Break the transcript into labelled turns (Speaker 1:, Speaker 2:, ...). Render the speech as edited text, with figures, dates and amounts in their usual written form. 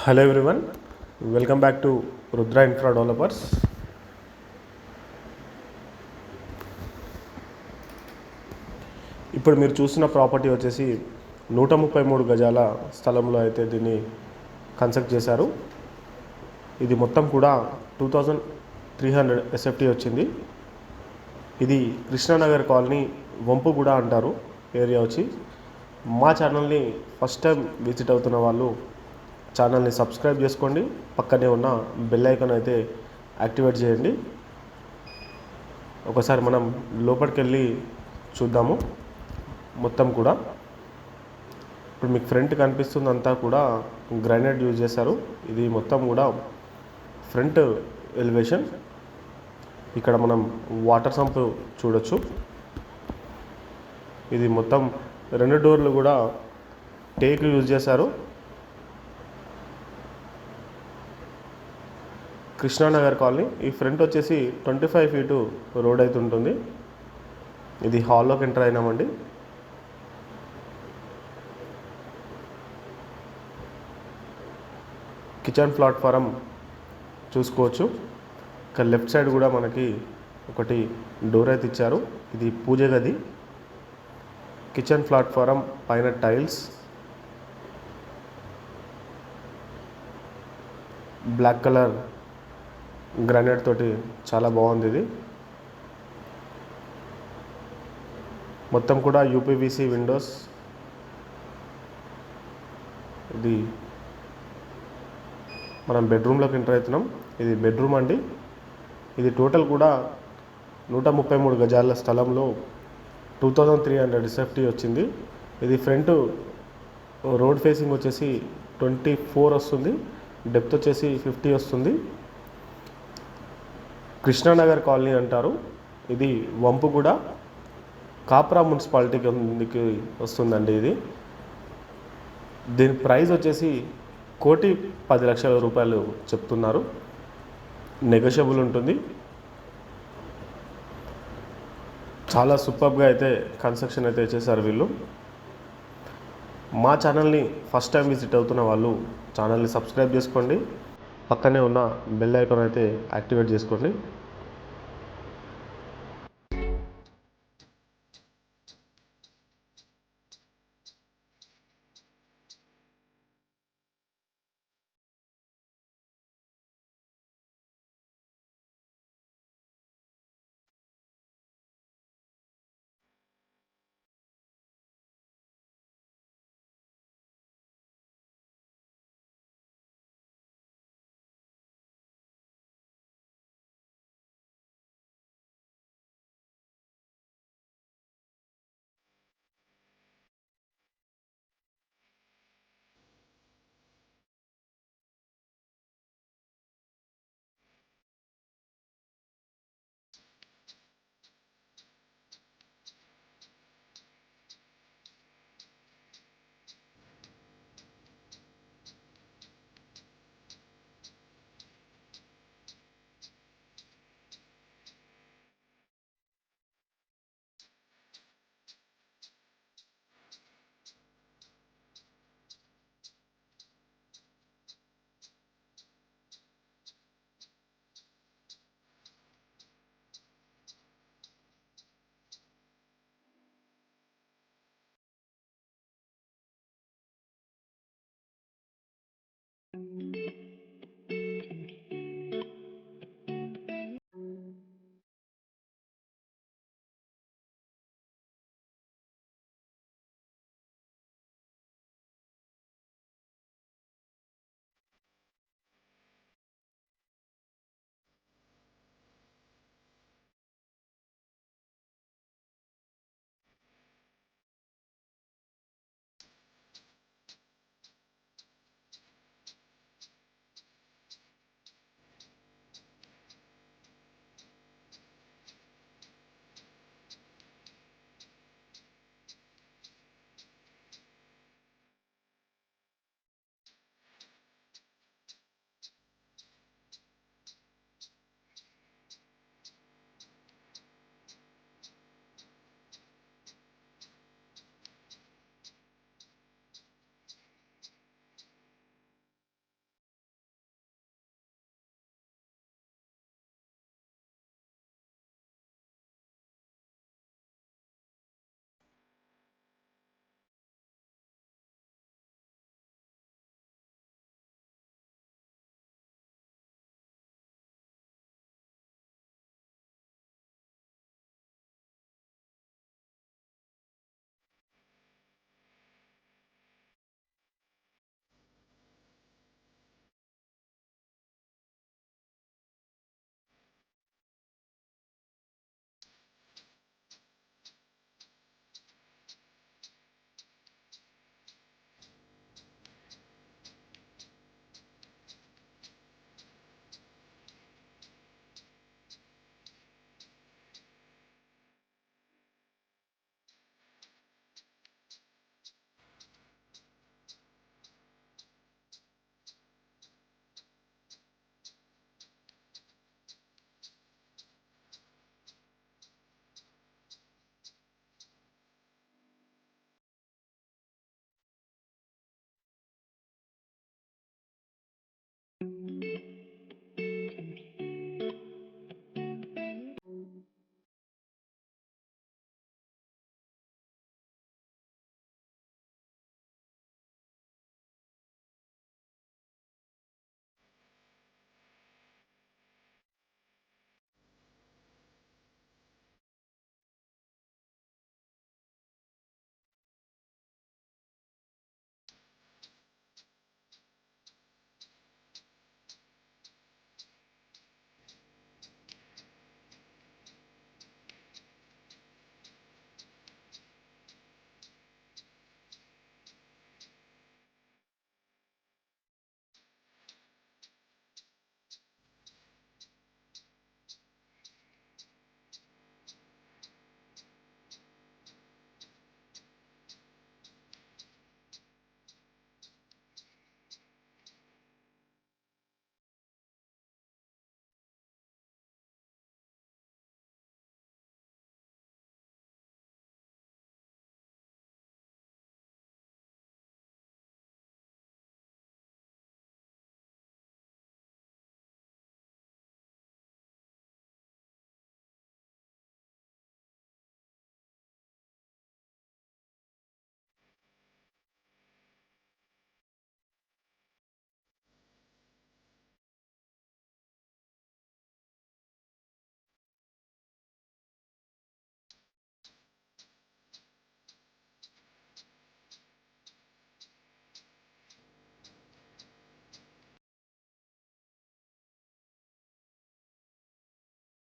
Speaker 1: Hello everyone, welcome back to Rudra infra developers. ఇప్పుడు మీరు చూసిన ప్రాపర్టీ వచ్చేసి 133 గజాల స్థలంలో అయితే దీన్ని కన్స్ట్రక్ట్ చేశారు. ఇది మొత్తం కూడా 2300 ఎస్ఎఫ్టీ వచ్చింది. ఇది కృష్ణానగర్ కాలనీ, వంపుగూడ అంటారు ఏరియా వచ్చి. మా ఛానల్ని ఫస్ట్ టైం విజిట్ అవుతున్న వాళ్ళు ఛానల్ని సబ్స్క్రైబ్ చేసుకోండి, పక్కనే ఉన్న బెల్ ఐకాన్ అయితే యాక్టివేట్ చేయండి. ఒకసారి మనం లోపలికి వెళ్ళి చూద్దాము. మొత్తం కూడా ఇప్పుడు మీకు ఫ్రంట్ కనిపిస్తుందంతా కూడా గ్రానైట్ యూజ్ చేశారు. ఇది మొత్తం కూడా ఫ్రంట్ ఎలివేషన్. ఇక్కడ మనం వాటర్ సంప్ చూడొచ్చు. ఇది మొత్తం 2 డోర్లు కూడా టేక్ యూజ్ చేశారు. కృష్ణానగర్ కాలనీ. ఈ ఫ్రంట్ వచ్చేసి 25 ఫీటు రోడ్ అయితే ఉంటుంది. ఇది హాల్లోకి ఎంటర్ అయినామండి. కిచెన్ ప్లాట్ఫారం చూసుకోవచ్చు. ఇక్కడ లెఫ్ట్ సైడ్ కూడా మనకి ఒకటి డోర్ అయితే ఇచ్చారు. ఇది పూజ గది. కిచెన్ ప్లాట్ఫారం పైన టైల్స్, బ్లాక్ కలర్ గ్రానైట్ తోటి చాలా బాగుంది. ఇది మొత్తం కూడా యూపీవీసీ విండోస్. ఇది మనం బెడ్రూమ్లోకి ఎంటర్ అవుతున్నాం. ఇది బెడ్రూమ్ అండి. ఇది టోటల్ కూడా 133 గజాల స్థలంలో 2300 ఎస్ఎఫ్టీ వచ్చింది. ఇది ఫ్రంట్ రోడ్ ఫేసింగ్ వచ్చేసి 24 వస్తుంది, డెప్త్ వచ్చేసి 50 వస్తుంది. కృష్ణానగర్ కాలనీ అంటారు. ఇది వంపుగూడ, కాప్రా మున్సిపాలిటీకి వస్తుందండి. దీని ప్రైస్ వచ్చేసి 1,10,00,000 రూపాయలు చెప్తున్నారు. నెగోషియబుల్ ఉంటుంది. చాలా సూపర్గా అయితే కన్స్ట్రక్షన్ అయితే చేశారు వీళ్ళు. మా ఛానల్ని ఫస్ట్ టైం విజిట్ అవుతున్న వాళ్ళు ఛానల్ని సబ్స్క్రైబ్ చేసుకోండి, పక్కనే ఉన్న బెల్ ఐకాన్ అయితే యాక్టివేట్ చేసుకోండి.